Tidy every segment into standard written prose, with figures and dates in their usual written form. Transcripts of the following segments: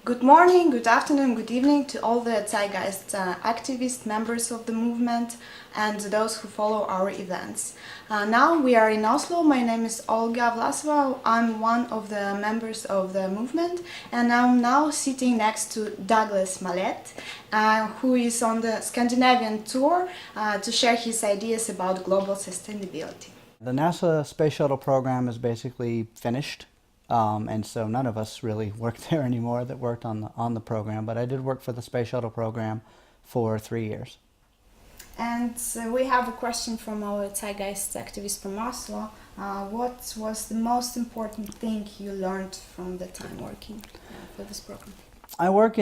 Good morning, good afternoon, good evening to all the Zeitgeist activists, members of the movement, and those who follow our events. Now we are in Oslo. My name is Olga Vlasova. I'm one of the members of the movement, and I'm now sitting next to Douglas Mallette, who is on the Scandinavian tour to share his ideas about global sustainability. The NASA Space Shuttle program is basically finished. And so none of us really work there anymore that worked on the program, but I did work for the Space Shuttle program for 3 years. And we have a question from our Zeitgeist activist from Oslo. What was the most important thing you learned from the time working for this program? I worked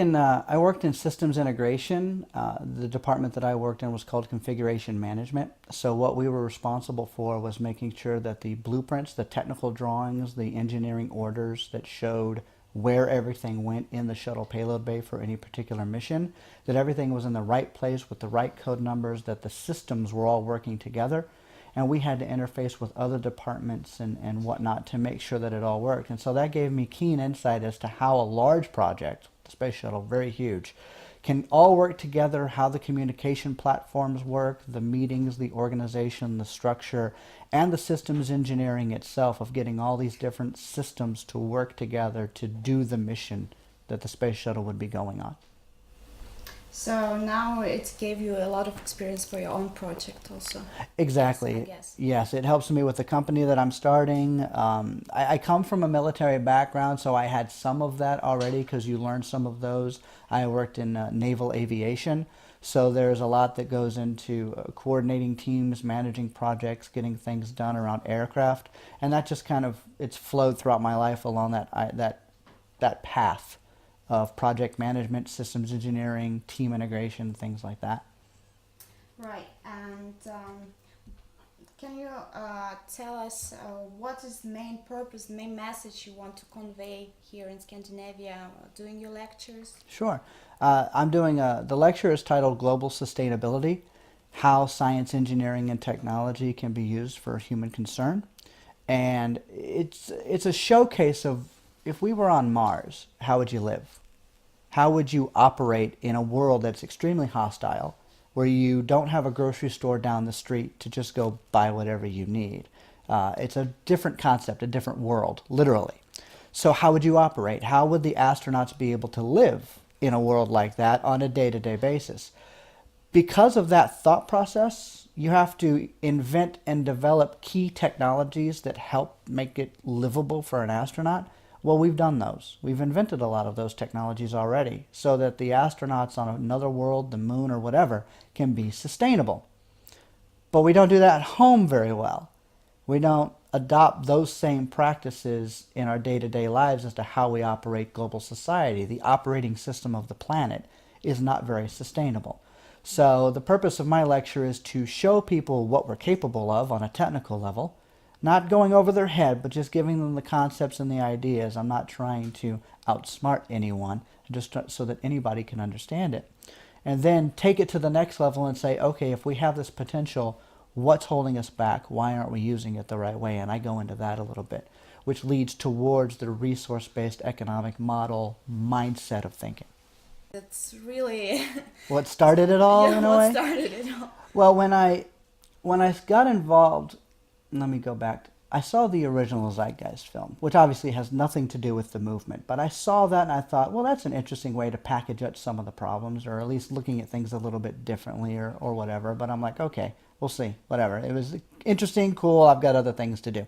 in systems integration. The department that I worked in was called configuration management. So what we were responsible for was making sure that the blueprints, the technical drawings, the engineering orders that showed where everything went in the shuttle payload bay for any particular mission, that everything was in the right place with the right code numbers, that the systems were all working together. And we had to interface with other departments and whatnot to make sure that it all worked. And so that gave me keen insight as to how a large project, the space shuttle, very huge, can all work together, how the communication platforms work, the meetings, the organization, the structure, and the systems engineering itself of getting all these different systems to work together to do the mission that the space shuttle would be going on. So now it gave you a lot of experience for your own project also. Exactly. Yes, I guess. Yes, it helps me with the company that I'm starting. I come from a military background, so I had some of that already because you learn some of those. I worked in naval aviation, so there's a lot that goes into coordinating teams, managing projects, getting things done around aircraft, and that just kind of, it's flowed throughout my life along that path of project management, systems engineering, team integration, things like that. Right, and can you tell us what is the main purpose, the main message you want to convey here in Scandinavia doing your lectures? Sure. I'm doing the lecture is titled Global Sustainability, How Science, Engineering, and Technology Can Be Used for Human Concern. And it's a showcase of, if we were on Mars, how would you live? How would you operate in a world that's extremely hostile, where you don't have a grocery store down the street to just go buy whatever you need? It's a different concept, a different world, literally. So how would you operate? How would the astronauts be able to live in a world like that on a day-to-day basis? Because of that thought process, you have to invent and develop key technologies that help make it livable for an astronaut. Well, we've done those. We've invented a lot of those technologies already so that the astronauts on another world, the moon or whatever, can be sustainable. But we don't do that at home very well. We don't adopt those same practices in our day-to-day lives as to how we operate global society. The operating system of the planet is not very sustainable. So the purpose of my lecture is to show people what we're capable of on a technical level, not going over their head, but just giving them the concepts and the ideas. I'm not trying to outsmart anyone, just so that anybody can understand it. And then take it to the next level and say, okay, if we have this potential, what's holding us back? Why aren't we using it the right way? And I go into that a little bit, which leads towards the resource-based economic model mindset of thinking. That's really What started it all, in a way? What started it all? Well, when I got involved, let me go back. I saw the original Zeitgeist film, which obviously has nothing to do with the movement. But I saw that and I thought, well, that's an interesting way to package up some of the problems, or at least looking at things a little bit differently or whatever. But I'm like, okay, we'll see, whatever. It was interesting, cool, I've got other things to do.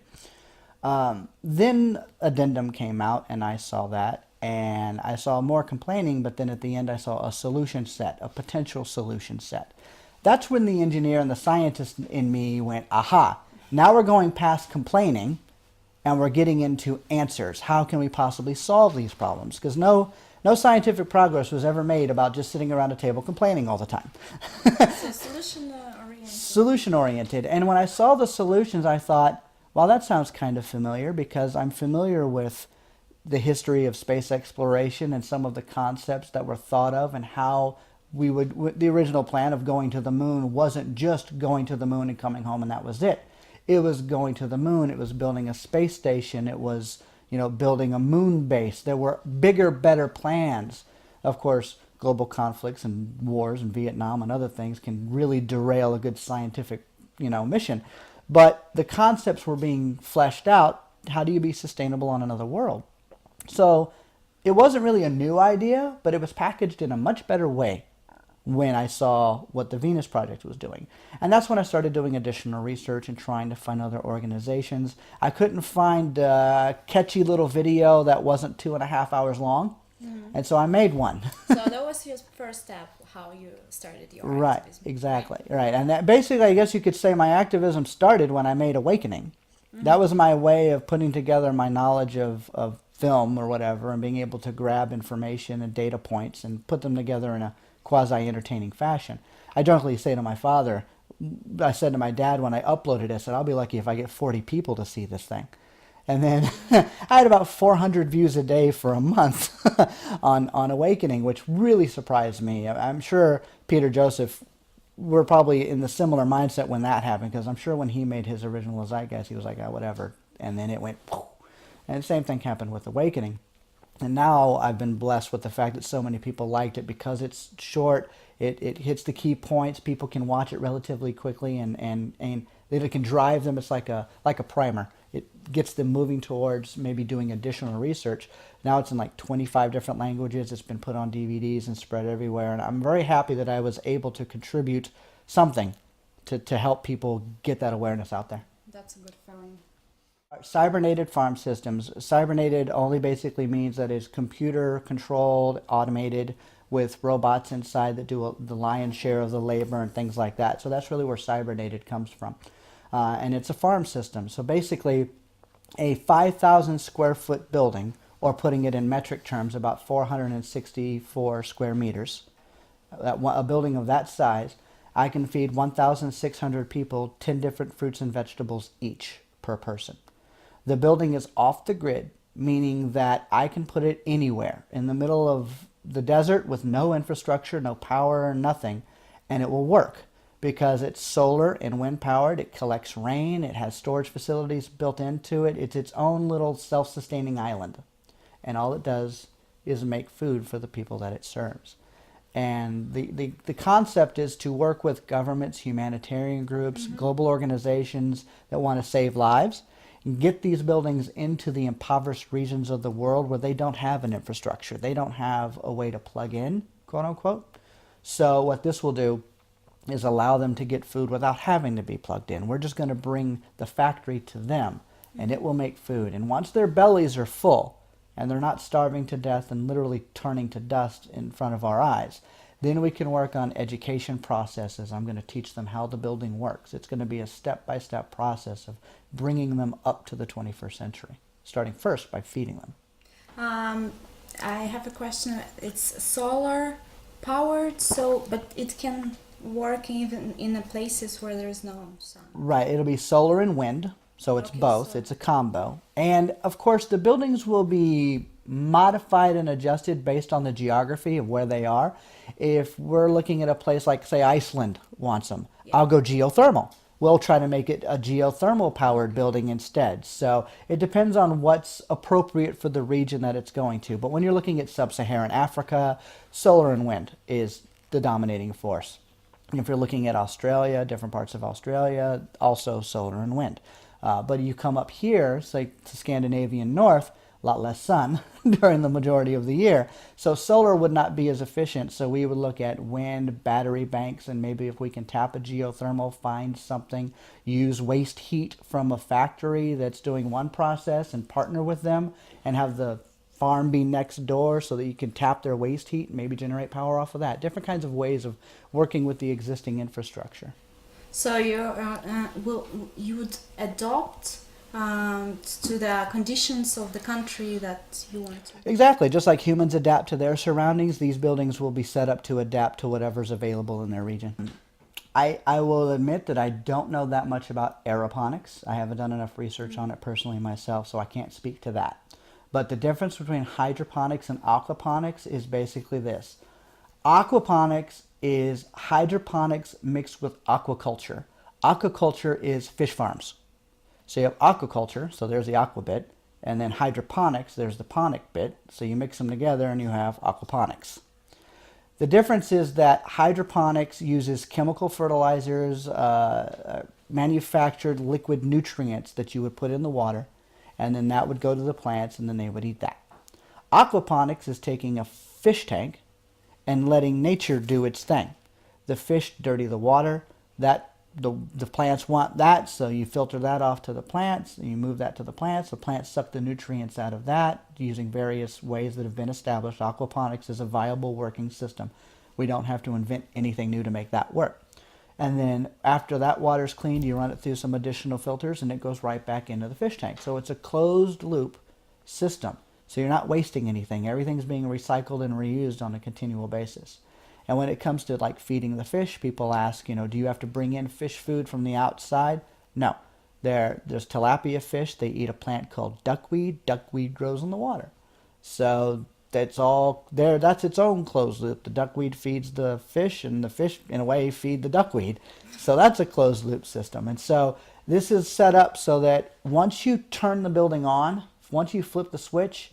Then Addendum came out and I saw that. And I saw more complaining, but then at the end I saw a solution set, a potential solution set. That's when the engineer and the scientist in me went, aha, now we're going past complaining and we're getting into answers. How can we possibly solve these problems? Because no scientific progress was ever made about just sitting around a table complaining all the time. So solution-oriented. Solution-oriented. And when I saw the solutions, I thought, well, that sounds kind of familiar, because I'm familiar with the history of space exploration and some of the concepts that were thought of, and how the original plan of going to the moon wasn't just going to the moon and coming home and that was it. It was going to the moon, it was building a space station, it was building a moon base. There were bigger, better plans. Of course, global conflicts and wars and Vietnam and other things can really derail a good scientific, mission. But the concepts were being fleshed out. How do you be sustainable on another world? So it wasn't really a new idea, but it was packaged in a much better way when I saw what the Venus Project was doing. And that's when I started doing additional research and trying to find other organizations. I couldn't find a catchy little video that wasn't 2.5 hours long. And so I made one. So that was your first step, how you started your Right, activism. exactly. Right. And that basically, I guess you could say my activism started when I made Awakening. That was my way of putting together my knowledge of film or whatever and being able to grab information and data points and put them together in a quasi-entertaining fashion. I jokingly say to my father, I said to my dad when I uploaded it, I said, I'll be lucky if I get 40 people to see this thing. And then I had about 400 views a day for a month on Awakening, which really surprised me. I'm sure Peter Joseph were probably in the similar mindset when that happened, because I'm sure when he made his original Zeitgeist, he was like, oh, whatever. And then it went, poof. And the same thing happened with Awakening. And now I've been blessed with the fact that so many people liked it because it's short, it hits the key points, people can watch it relatively quickly, and it can drive them. It's like a primer. It gets them moving towards maybe doing additional research. Now it's in like 25 different languages. It's been put on DVDs and spread everywhere. And I'm very happy that I was able to contribute something to help people get that awareness out there. That's a good feeling. Cybernated farm systems. Cybernated only basically means that it's computer controlled, automated, with robots inside that do the lion's share of the labor and things like that. So that's really where cybernated comes from. And it's a farm system. So basically a 5,000 square foot building, or putting it in metric terms, about 464 square meters, a building of that size, I can feed 1,600 people 10 different fruits and vegetables each per person. The building is off the grid, meaning that I can put it anywhere in the middle of the desert with no infrastructure, no power, nothing, and it will work because it's solar and wind powered. It collects rain. It has storage facilities built into it. It's its own little self-sustaining island, and all it does is make food for the people that it serves. And the concept is to work with governments, humanitarian groups, global organizations that want to save lives, and get these buildings into the impoverished regions of the world where they don't have an infrastructure. They don't have a way to plug in, quote unquote. So what this will do is allow them to get food without having to be plugged in. We're just going to bring the factory to them, and it will make food. And once their bellies are full, and they're not starving to death and literally turning to dust in front of our eyes, then we can work on education processes. I'm going to teach them how the building works. It's going to be a step-by-step process of bringing them up to the 21st century, starting first by feeding them. I have a question. It's solar powered, but it can work even in the places where there is no sun. Right, it'll be solar and wind. So it's Okay, both. so- It's a combo. And of course, the buildings will be modified and adjusted based on the geography of where they are. If we're looking at a place like, say, Iceland wants them, I'll go geothermal. We'll try to make it a geothermal powered building instead. So it depends on what's appropriate for the region that it's going to. But when you're looking at sub-Saharan Africa, solar and wind is the dominating force. And if you're looking at Australia, different parts of Australia, also solar and wind. But you come up here, say to Scandinavian North, a lot less sun during the majority of the year. So solar would not be as efficient. So we would look at wind, battery banks, and maybe if we can tap a geothermal, find something, use waste heat from a factory that's doing one process and partner with them and have the farm be next door so that you can tap their waste heat and maybe generate power off of that. Different kinds of ways of working with the existing infrastructure. So you would adopt to the conditions of the country that you want to. Exactly. Just like humans adapt to their surroundings, these buildings will be set up to adapt to whatever's available in their region. I will admit that I don't know that much about aeroponics. I haven't done enough research on it personally myself, so I can't speak to that. But the difference between hydroponics and aquaponics is basically this. Aquaponics is hydroponics mixed with aquaculture. Aquaculture is fish farms. So you have aquaculture, so there's the aqua bit, And then hydroponics, there's the ponic bit. So you mix them together and you have aquaponics. The difference is that hydroponics uses chemical fertilizers, manufactured liquid nutrients that you would put in the water, and then that would go to the plants and then they would eat that. Aquaponics is taking a fish tank and letting nature do its thing. The fish dirty the water, the plants want that, so you filter that off to the plants, and you move that to the plants. The plants suck the nutrients out of that using various ways that have been established. Aquaponics is a viable working system. We don't have to invent anything new to make that work. And then after that water's cleaned, you run it through some additional filters, and it goes right back into the fish tank. So it's a closed loop system. So you're not wasting anything. Everything's being recycled and reused on a continual basis. And when it comes to like feeding the fish, people ask, do you have to bring in fish food from the outside? No. There's tilapia fish. They eat a plant called duckweed. Duckweed grows in the water. So that's all there. That's its own closed loop. The duckweed feeds the fish, and the fish, in a way, feed the duckweed. So that's a closed loop system. And so this is set up so that once you turn the building on, once you flip the switch,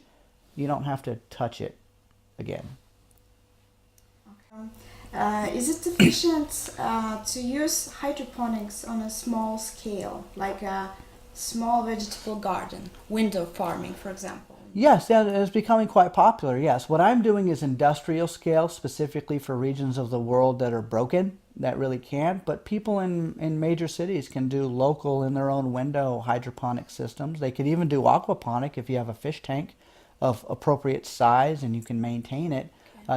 you don't have to touch it again. Is it efficient to use hydroponics on a small scale, like a small vegetable garden, window farming, for example? Yes, it's becoming quite popular, yes. What I'm doing is industrial scale, specifically for regions of the world that are broken, that really can't. But people in major cities can do local, in their own window, hydroponic systems. They could even do aquaponic if you have a fish tank of appropriate size and you can maintain it.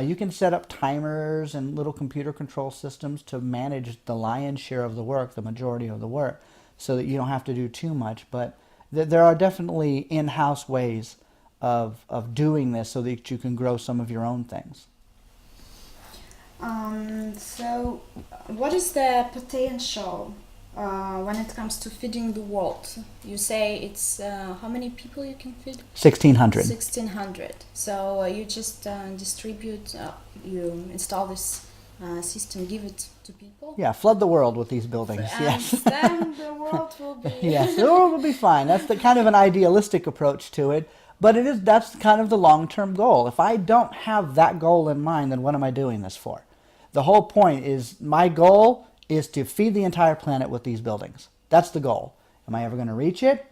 You can set up timers and little computer control systems to manage the lion's share of the work, the majority of the work, so that you don't have to do too much. But there are definitely in-house ways of doing this so that you can grow some of your own things. So what is the potential when it comes to feeding the world? You say it's how many people you can feed? 1,600. 1,600. So you just distribute, you install this system, give it to people? Yeah, flood the world with these buildings. And yes. then the world will be... Yes, the world will be fine. That's the kind of an idealistic approach to it. But that's kind of the long-term goal. If I don't have that goal in mind, then what am I doing this for? The whole point is, my goal is to feed the entire planet with these buildings. That's the goal. Am I ever going to reach it?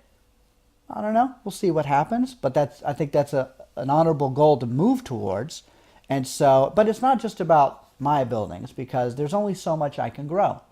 I don't know. We'll see what happens. But I think that's an honorable goal to move towards. And so, but it's not just about my buildings, because there's only so much I can grow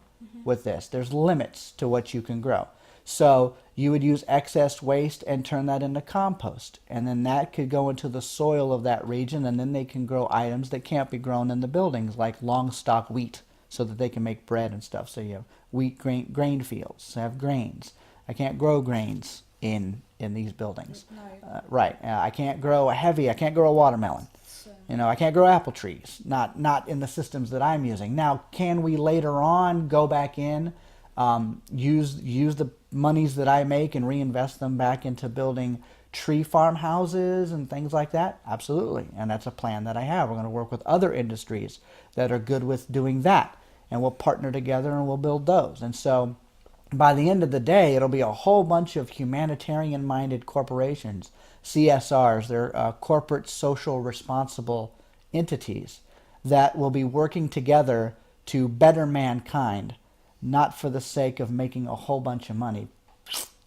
with this. There's limits to what you can grow. So you would use excess waste and turn that into compost. And then that could go into the soil of that region, and then they can grow items that can't be grown in the buildings, like long stalk wheat, so that they can make bread and stuff. So you have wheat grain fields, have grains. I can't grow grains in these buildings. No. Right. I can't grow I can't grow a watermelon. I can't grow apple trees. Not in the systems that I'm using. Now, can we later on go back in, use the monies that I make and reinvest them back into building tree farmhouses and things like that? Absolutely. And that's a plan that I have. We're going to work with other industries that are good with doing that. And we'll partner together and we'll build those. And so by the end of the day, it'll be a whole bunch of humanitarian-minded corporations, CSRs, they're corporate social responsible entities, that will be working together to better mankind, not for the sake of making a whole bunch of money.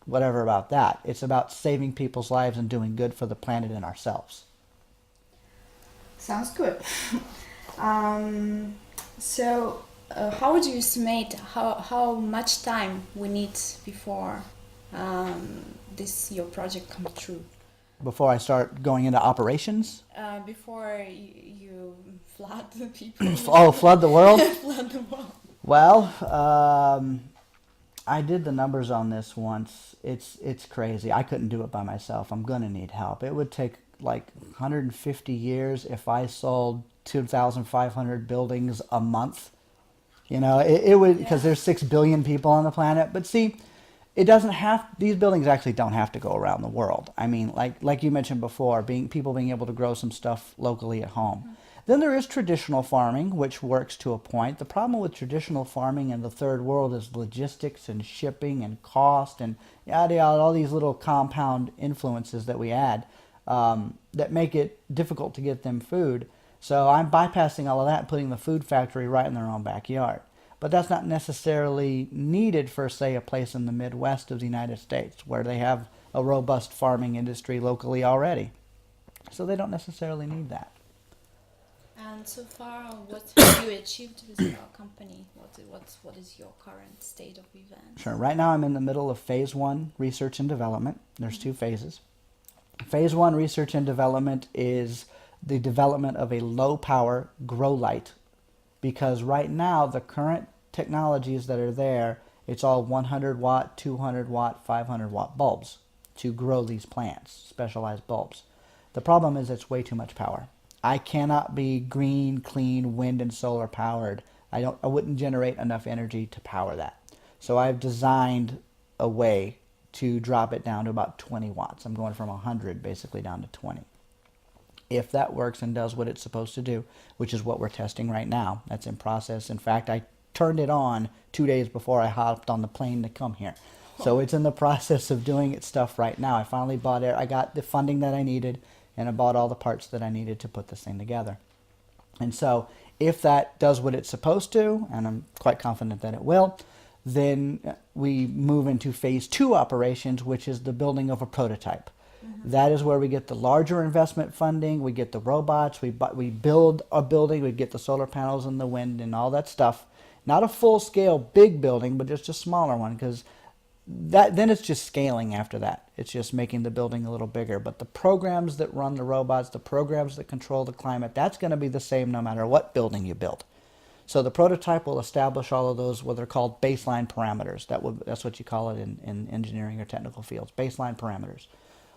Whatever about that. It's about saving people's lives and doing good for the planet and ourselves. Sounds good. So how would you estimate how much time we need before your project comes true? Before I start going into operations? Before you flood the people. Flood the world? Flood the world. Well, I did the numbers on this once. It's crazy. I couldn't do it by myself. I'm going to need help. It would take like 150 years if I sold 2,500 buildings a month. It would, because there's 6 billion people on the planet. But see, these buildings actually don't have to go around the world. I mean, like you mentioned before, people being able to grow some stuff locally at home. Then there is traditional farming, which works to a point. The problem with traditional farming in the third world is logistics and shipping and cost and yada yada, all these little compound influences that we add that make it difficult to get them food. So I'm bypassing all of that and putting the food factory right in their own backyard. But that's not necessarily needed for, say, a place in the Midwest of the United States where they have a robust farming industry locally already. So they don't necessarily need that. And so far, what have you achieved with your company? What is your current state of events? Sure. Right now I'm in the middle of phase 1 research and development. There's 2 phases. Phase 1 research and development is the development of a low power grow light, because right now the current technologies that are there, it's all 100 watt, 200 watt, 500 watt bulbs to grow these plants, specialized bulbs. The problem is it's way too much power. I cannot be green, clean, wind and solar powered. I wouldn't generate enough energy to power that. So I've designed a way to drop it down to about 20 watts. I'm going from 100 basically down to 20. If that works and does what it's supposed to do, which is what we're testing right now, that's in process. In fact, I turned it on 2 days before I hopped on the plane to come here. So it's in the process of doing its stuff right now. I finally bought it. I got the funding that I needed, and I bought all the parts that I needed to put this thing together. And so if that does what it's supposed to, and I'm quite confident that it will, then we move into phase 2 operations, which is the building of a prototype. That is where we get the larger investment funding, we get the robots, we build a building, we get the solar panels and the wind and all that stuff. Not a full-scale big building, but just a smaller one, because then it's just scaling after that. It's just making the building a little bigger. But the programs that run the robots, the programs that control the climate, that's going to be the same no matter what building you build. So the prototype will establish all of those, what are called baseline parameters. That's what you call it in engineering or technical fields, baseline parameters.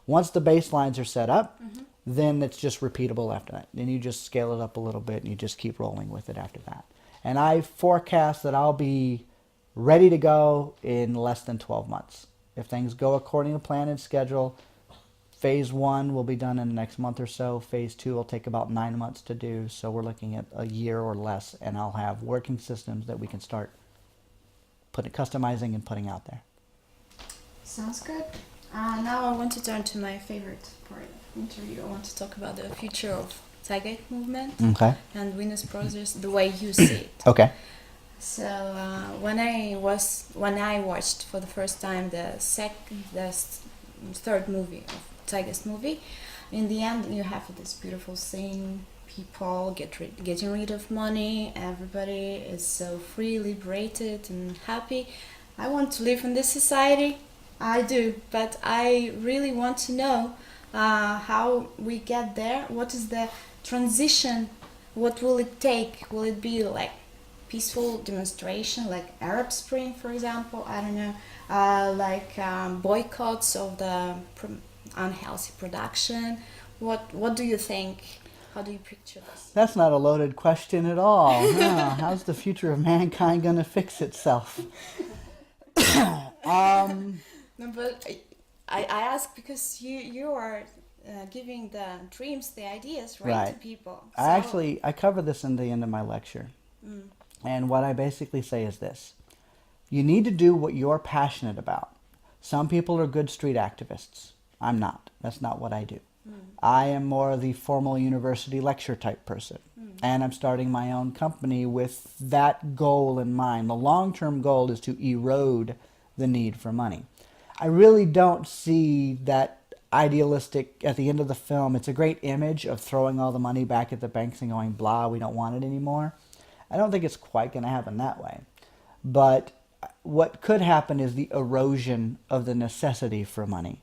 Once the baselines are set up, then it's just repeatable after that. Then you just scale it up a little bit and you just keep rolling with it after that. And I forecast that I'll be ready to go in less than 12 months. If things go according to plan and schedule, phase 1 will be done in the next month or so. Phase 2 will take about 9 months to do. So we're looking at a year or less, and I'll have working systems that we can start customizing and putting out there. Sounds good. Now I want to turn to my favorite part of the interview. I want to talk about the future of Zeitgeist movement and Venus Project, the way you see it. Okay. So when I watched for the first time the third movie of Zeitgeist movie, in the end you have this beautiful scene. People getting rid of money. Everybody is so free, liberated, and happy. I want to live in this society. I do, but I really want to know how we get there. What is the transition? What will it take? Will it be like peaceful demonstration, like Arab Spring, for example? I don't know, boycotts of the unhealthy production. What do you think? How do you picture this? That's not a loaded question at all. No, how's the future of mankind going to fix itself? No, but I ask because you are giving the dreams, the ideas, right. to people. So I cover this in the end of my lecture. And what I basically say is this. You need to do what you're passionate about. Some people are good street activists. I'm not. That's not what I do. I am more the formal university lecture type person. And I'm starting my own company with that goal in mind. The long-term goal is to erode the need for money. I really don't see that idealistic at the end of the film. It's a great image of throwing all the money back at the banks and going, blah, we don't want it anymore. I don't think it's quite going to happen that way. But what could happen is the erosion of the necessity for money.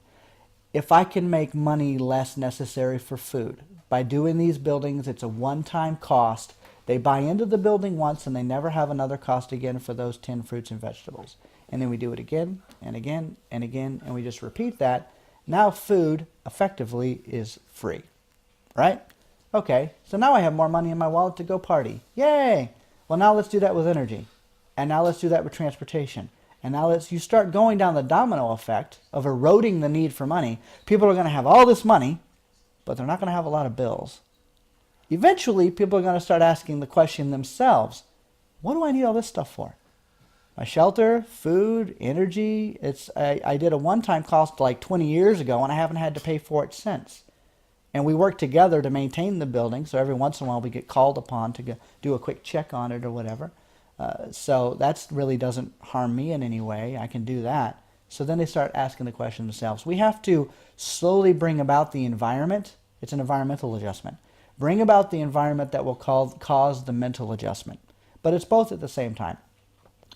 If I can make money less necessary for food, by doing these buildings, it's a one-time cost. They buy into the building once and they never have another cost again for those 10 fruits and vegetables. And then we do it again and again and again, and we just repeat that. Now food, effectively, is free, right? Okay, so now I have more money in my wallet to go party. Yay! Well, now let's do that with energy. And now let's do that with transportation. And now you start going down the domino effect of eroding the need for money. People are going to have all this money, but they're not going to have a lot of bills. Eventually, people are going to start asking the question themselves, what do I need all this stuff for? My shelter, food, energy. I did a one-time cost like 20 years ago, and I haven't had to pay for it since. And we work together to maintain the building, so every once in a while we get called upon to do a quick check on it or whatever. So that really doesn't harm me in any way. I can do that. So then they start asking the question themselves. We have to slowly bring about the environment. It's an environmental adjustment. Bring about the environment that will cause the mental adjustment. But it's both at the same time.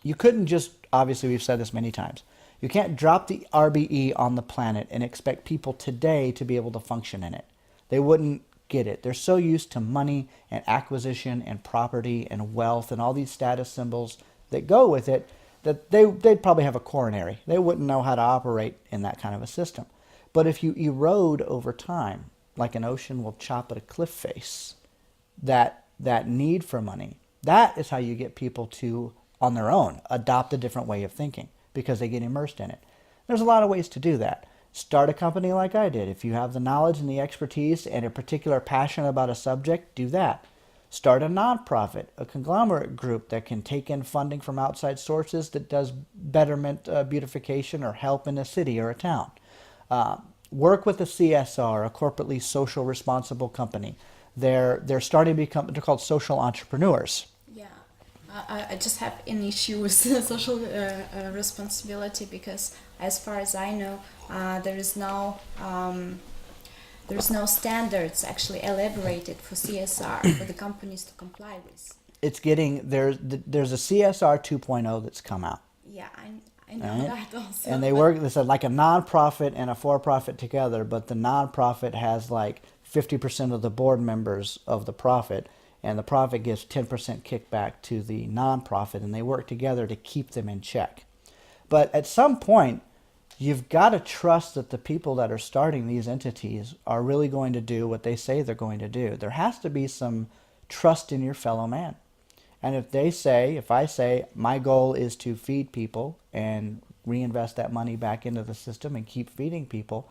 You couldn't just, obviously we've said this many times, you can't drop the RBE on the planet and expect people today to be able to function in it. They wouldn't get it. They're so used to money and acquisition and property and wealth and all these status symbols that go with it that they'd probably have a coronary. They wouldn't know how to operate in that kind of a system. But if you erode over time, like an ocean will chop at a cliff face, that need for money, that is how you get people to, on their own, adopt a different way of thinking because they get immersed in it. There's a lot of ways to do that. Start a company like I did. If you have the knowledge and the expertise and a particular passion about a subject, do that. Start a nonprofit, a conglomerate group that can take in funding from outside sources that does betterment, beautification, or help in a city or a town. Work with a CSR, a corporately social responsible company. They're starting to become, they're called social entrepreneurs. Yeah, I just have an issue with social responsibility because, as far as I know, there's no standards actually elaborated for CSR for the companies to comply with. It's getting there's a CSR 2.0 that's come out. Yeah, I know that also. And they work, they said, like a nonprofit and a for-profit together, but the nonprofit has like 50% of the board members of the profit, and the profit gives 10% kickback to the nonprofit, and they work together to keep them in check. But at some point, you've got to trust that the people that are starting these entities are really going to do what they say they're going to do. There has to be some trust in your fellow man. And if I say my goal is to feed people and reinvest that money back into the system and keep feeding people,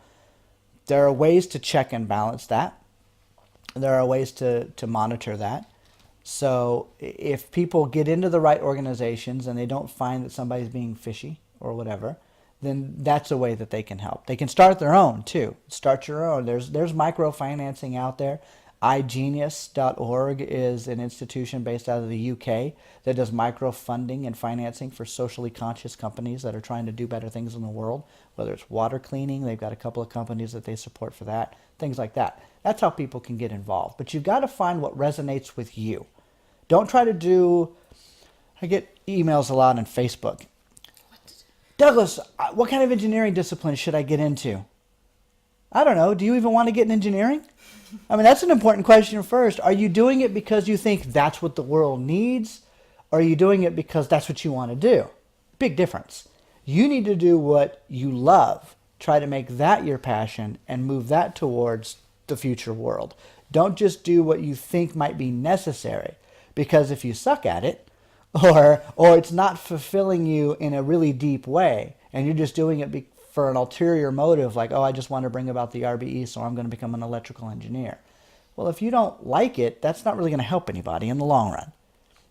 there are ways to check and balance that. There are ways to monitor that. So if people get into the right organizations and they don't find that somebody's being fishy or whatever, then that's a way that they can help. They can start their own too. Start your own. There's microfinancing out there. iGenius.org is an institution based out of the UK that does microfunding and financing for socially conscious companies that are trying to do better things in the world, whether it's water cleaning. They've got a couple of companies that they support for that, things like that. That's how people can get involved. But you've got to find what resonates with you. Don't try to do, I get emails a lot on Facebook. Douglas, what kind of engineering discipline should I get into? I don't know. Do you even want to get in engineering? I mean, that's an important question first. Are you doing it because you think that's what the world needs? Or are you doing it because that's what you want to do? Big difference. You need to do what you love. Try to make that your passion and move that towards the future world. Don't just do what you think might be necessary. Because if you suck at it, or it's not fulfilling you in a really deep way, and you're just doing it for an ulterior motive, like, oh, I just want to bring about the RBE, so I'm going to become an electrical engineer. Well, if you don't like it, that's not really going to help anybody in the long run.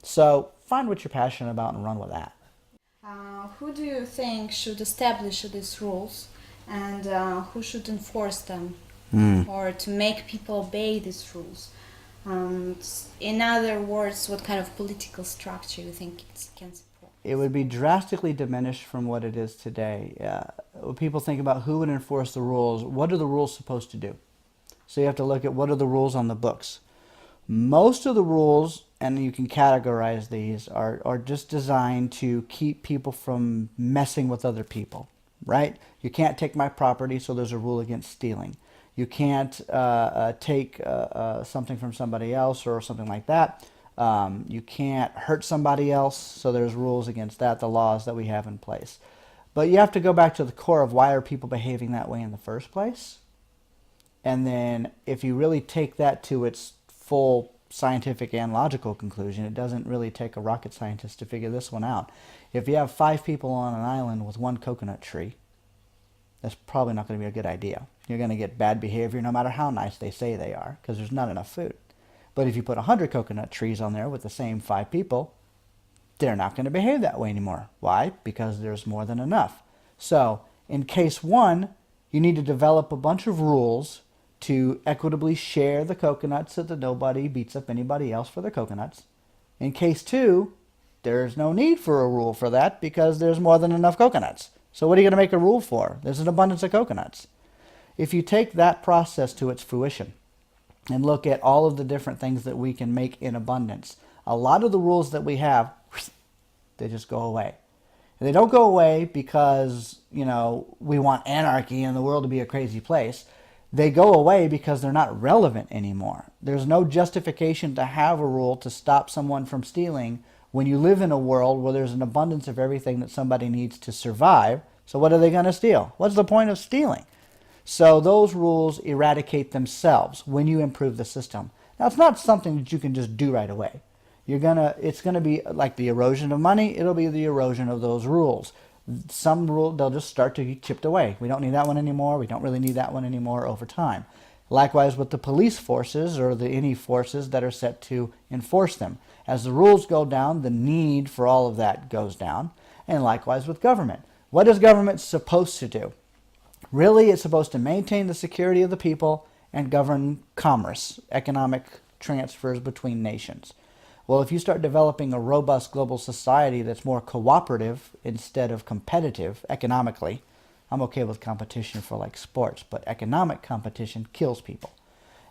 So find what you're passionate about and run with that. Who do you think should establish these rules, and who should enforce them, or to make people obey these rules? In other words, what kind of political structure you think it can support? It would be drastically diminished from what it is today. When people think about who would enforce the rules, what are the rules supposed to do? So you have to look at what are the rules on the books. Most of the rules, and you can categorize these, are just designed to keep people from messing with other people, right? You can't take my property, so there's a rule against stealing. You can't take something from somebody else or something like that. You can't hurt somebody else, so there's rules against that, the laws that we have in place. But you have to go back to the core of why are people behaving that way in the first place. And then if you really take that to its full scientific and logical conclusion, it doesn't really take a rocket scientist to figure this one out. If you have 5 people on an island with 1 coconut tree, that's probably not going to be a good idea. You're going to get bad behavior no matter how nice they say they are, because there's not enough food. But if you put 100 coconut trees on there with the same 5 people, they're not going to behave that way anymore. Why? Because there's more than enough. So in case 1, you need to develop a bunch of rules to equitably share the coconuts so that nobody beats up anybody else for their coconuts. In case 2, there's no need for a rule for that because there's more than enough coconuts. So what are you going to make a rule for? There's an abundance of coconuts. If you take that process to its fruition and look at all of the different things that we can make in abundance, a lot of the rules that we have, they just go away. And they don't go away because, we want anarchy and the world to be a crazy place. They go away because they're not relevant anymore. There's no justification to have a rule to stop someone from stealing when you live in a world where there's an abundance of everything that somebody needs to survive. So what are they going to steal? What's the point of stealing? So those rules eradicate themselves when you improve the system. Now, it's not something that you can just do right away. It's gonna be like the erosion of money. It'll be the erosion of those rules. Some rule, they'll just start to get chipped away. We don't need that one anymore. We don't really need that one anymore over time. Likewise with the police forces or any forces that are set to enforce them. As the rules go down, the need for all of that goes down. And likewise with government. What is government supposed to do? Really, it's supposed to maintain the security of the people and govern commerce, economic transfers between nations. Well, if you start developing a robust global society that's more cooperative instead of competitive economically, I'm okay with competition for like sports, but economic competition kills people.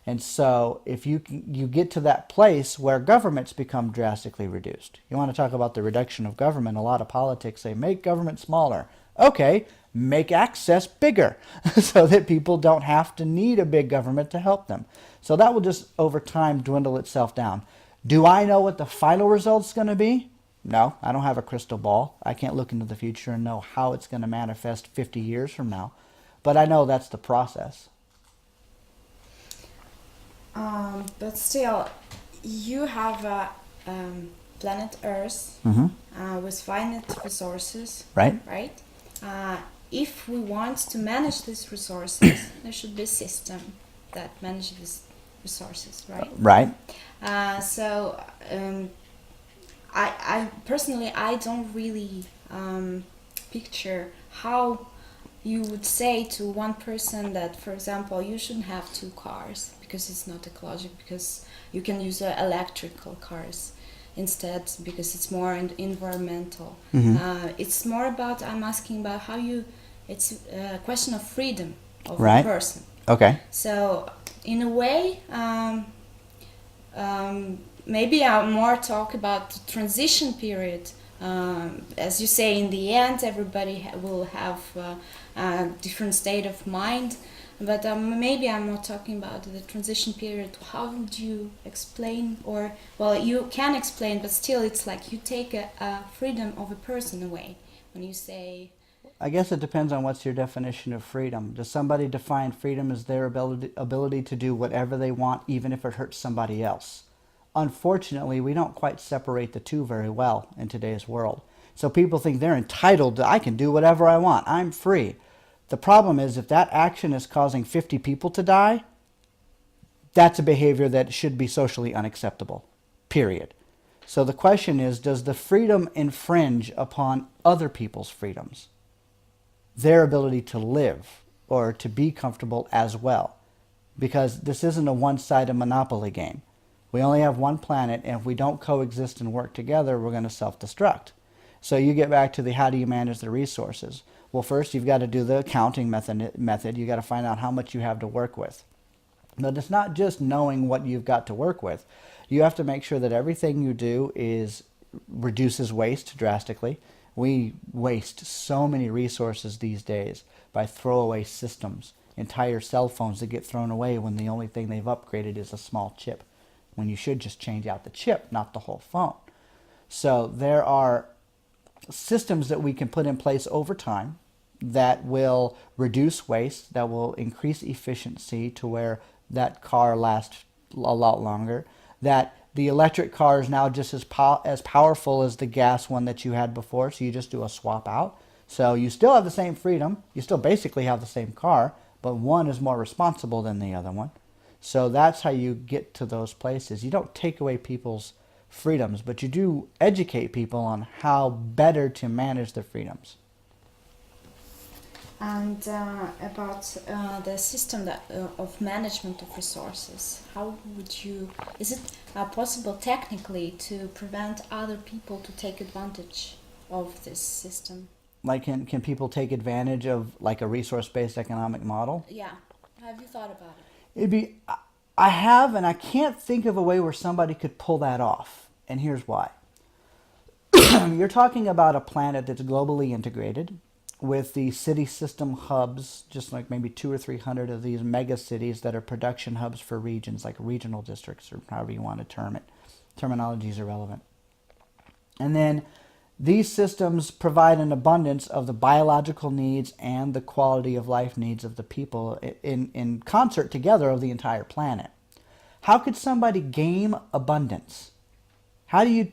And so if you get to that place where governments become drastically reduced, you want to talk about the reduction of government, a lot of politics say make government smaller. Okay, make access bigger so that people don't have to need a big government to help them. So that will just over time dwindle itself down. Do I know what the final result's going to be? No, I don't have a crystal ball. I can't look into the future and know how it's going to manifest 50 years from now. But I know that's the process. But still, you have a planet Earth with finite resources, right? Right? If we want to manage these resources, there should be a system that manages these resources, right? Right. So I personally, I don't really picture how you would say to one person that, for example, you shouldn't have 2 cars because it's not ecological, because you can use electrical cars instead because it's more environmental. It's more about, I'm asking about how it's a question of freedom of a person. Okay. So in a way, maybe I'll more talk about the transition period. As you say, in the end, everybody will have a different state of mind. But maybe I'm not talking about the transition period. How would you explain? Or, well, you can explain, but still it's like you take a freedom of a person away when you say... I guess it depends on what's your definition of freedom. Does somebody define freedom as their ability to do whatever they want, even if it hurts somebody else? Unfortunately, we don't quite separate the two very well in today's world. So people think they're entitled to, I can do whatever I want, I'm free. The problem is if that action is causing 50 people to die, that's a behavior that should be socially unacceptable, period. So the question is, does the freedom infringe upon other people's freedoms? Their ability to live or to be comfortable as well? Because this isn't a one-sided monopoly game. We only have one planet, and if we don't coexist and work together, we're going to self-destruct. So you get back to the how do you manage the resources? Well, first you've got to do the accounting method. You've got to find out how much you have to work with. But it's not just knowing what you've got to work with. You have to make sure that everything you do reduces waste drastically. We waste so many resources these days by throwaway systems. Entire cell phones that get thrown away when the only thing they've upgraded is a small chip, when you should just change out the chip, not the whole phone. So there are systems that we can put in place over time that will reduce waste, that will increase efficiency to where that car lasts a lot longer, that the electric car is now just as powerful as the gas one that you had before, so you just do a swap out. So you still have the same freedom, you still basically have the same car, but one is more responsible than the other one. So that's how you get to those places. You don't take away people's freedoms, but you do educate people on how better to manage their freedoms. And about the system that, of management of resources, how would you, is it possible technically to prevent other people to take advantage of this system? Like, can people take advantage of like a resource-based economic model? Yeah. Have you thought about it? It'd be, I have, and I can't think of a way where somebody could pull that off. And here's why. You're talking about a planet that's globally integrated with the city system hubs, just like maybe 200 or 300 of these mega cities that are production hubs for regions, like regional districts, or however you want to term it. Terminology is irrelevant. And then these systems provide an abundance of the biological needs and the quality of life needs of the people in concert together of the entire planet. How could somebody game abundance? How do you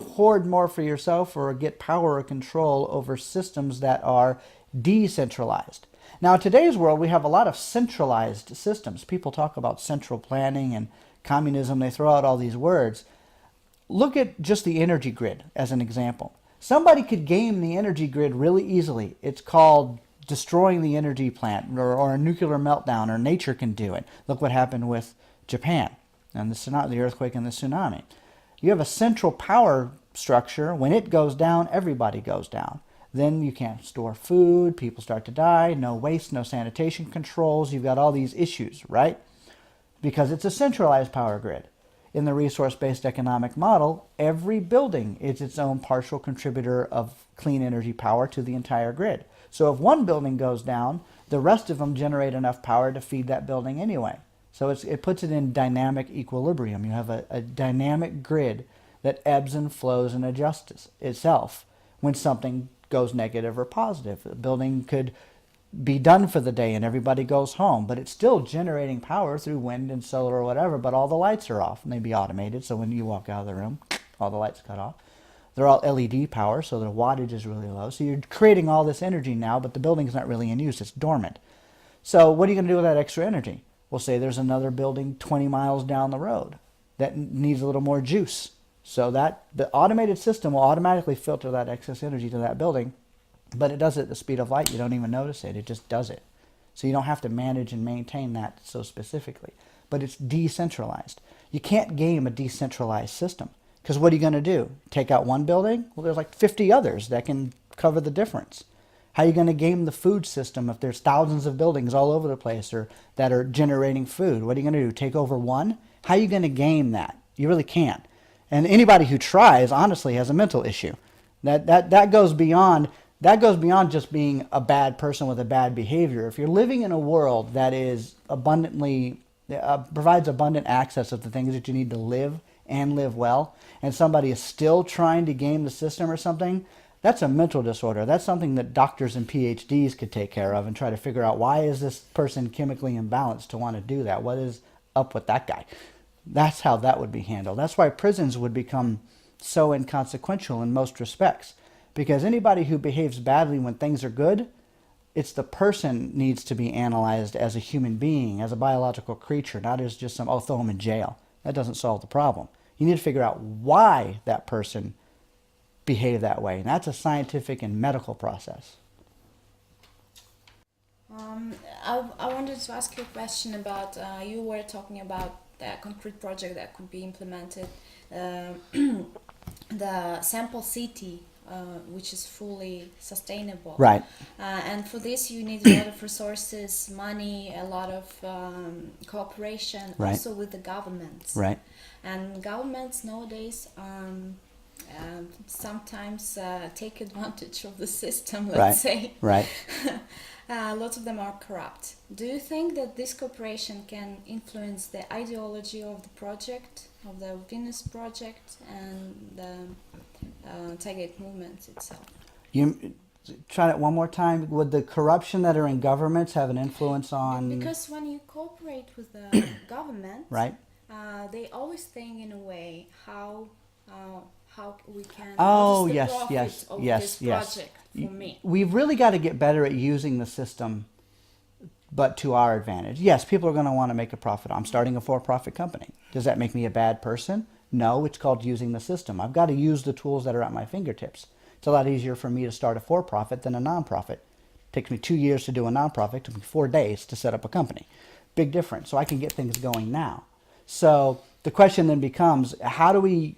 hoard more for yourself or get power or control over systems that are decentralized? Now, in today's world, we have a lot of centralized systems. People talk about central planning and communism. They throw out all these words. Look at just the energy grid as an example. Somebody could game the energy grid really easily. It's called destroying the energy plant or a nuclear meltdown, or nature can do it. Look what happened with Japan and the earthquake and the tsunami. You have a central power structure. When it goes down, everybody goes down. Then you can't store food, people start to die, no waste, no sanitation controls. You've got all these issues, right? Because it's a centralized power grid. In the resource-based economic model, every building is its own partial contributor of clean energy power to the entire grid. So if one building goes down, the rest of them generate enough power to feed that building anyway. So it puts it in dynamic equilibrium. You have a dynamic grid that ebbs and flows and adjusts itself when something goes negative or positive. The building could be done for the day and everybody goes home, but it's still generating power through wind and solar or whatever, but all the lights are off and they be automated, so when you walk out of the room, all the lights cut off. They're all LED power, so the wattage is really low. So you're creating all this energy now, but the building's not really in use, it's dormant. So what are you going to do with that extra energy? We'll say there's another building 20 miles down the road that needs a little more juice. So that the automated system will automatically filter that excess energy to that building, but it does it at the speed of light. You don't even notice it. It just does it. So you don't have to manage and maintain that so specifically. But it's decentralized. You can't game a decentralized system. Because what are you going to do? Take out one building? Well, there's like 50 others that can cover the difference. How are you going to game the food system if there's thousands of buildings all over the place or that are generating food? What are you going to do? Take over one? How are you going to game that? You really can't. And anybody who tries, honestly, has a mental issue. That goes beyond just being a bad person with a bad behavior. If you're living in a world that is abundantly provides abundant access of the things that you need to live and live well, and somebody is still trying to game the system or something, that's a mental disorder. That's something that doctors and PhDs could take care of and try to figure out, why is this person chemically imbalanced to want to do that? What is up with that guy? That's how that would be handled. That's why prisons would become so inconsequential in most respects. Because anybody who behaves badly when things are good, it's the person needs to be analyzed as a human being, as a biological creature, not as just throw them in jail. That doesn't solve the problem. You need to figure out why that person behaved that way. And that's a scientific and medical process. I wanted to ask you a question about, you were talking about the concrete project that could be implemented, the sample city, which is fully sustainable. Right. And for this you need a lot of resources, money, a lot of cooperation, right. Also with the governments. Right. And governments nowadays sometimes take advantage of the system, let's say. Right. Lots of them are corrupt. Do you think that this cooperation can influence the ideology of the project, of the Venus project, and the Zeitgeist movement itself? You try that one more time. Would the corruption that are in governments have an influence on? Because when you cooperate with the government, right, they always think in a way how we can. Oh, what is the yes, profit yes, of yes, this yes. project for me? We've really got to get better at using the system but to our advantage. Yes, people are going to want to make a profit. I'm starting a for-profit company. Does that make me a bad person? No, it's called using the system. I've got to use the tools that are at my fingertips. It's a lot easier for me to start a for-profit than a nonprofit. It takes me 2 years to do a nonprofit. It took me 4 days to set up a company. Big difference. So I can get things going now. So the question then becomes, how do we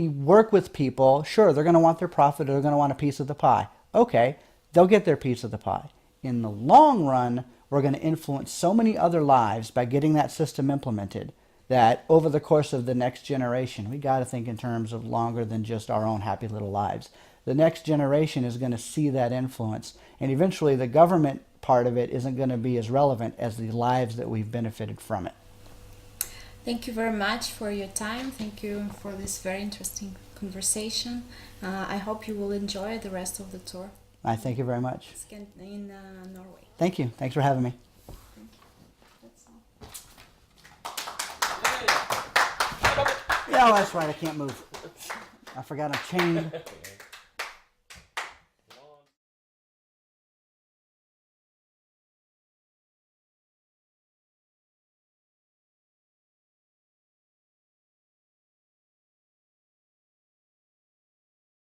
work with people? Sure, they're going to want their profit, or they're going to want a piece of the pie. Okay, they'll get their piece of the pie. In the long run, we're going to influence so many other lives by getting that system implemented that over the course of the next generation, we got to think in terms of longer than just our own happy little lives. The next generation is going to see that influence, and eventually the government part of it isn't going to be as relevant as the lives that we've benefited from it. Thank you very much for your time. Thank you for this very interesting conversation. I hope you will enjoy the rest of the tour. I thank you very much. In Norway. Thank you. Thanks for having me. That's all. Yeah, that's right. I can't move. I forgot I'm chained.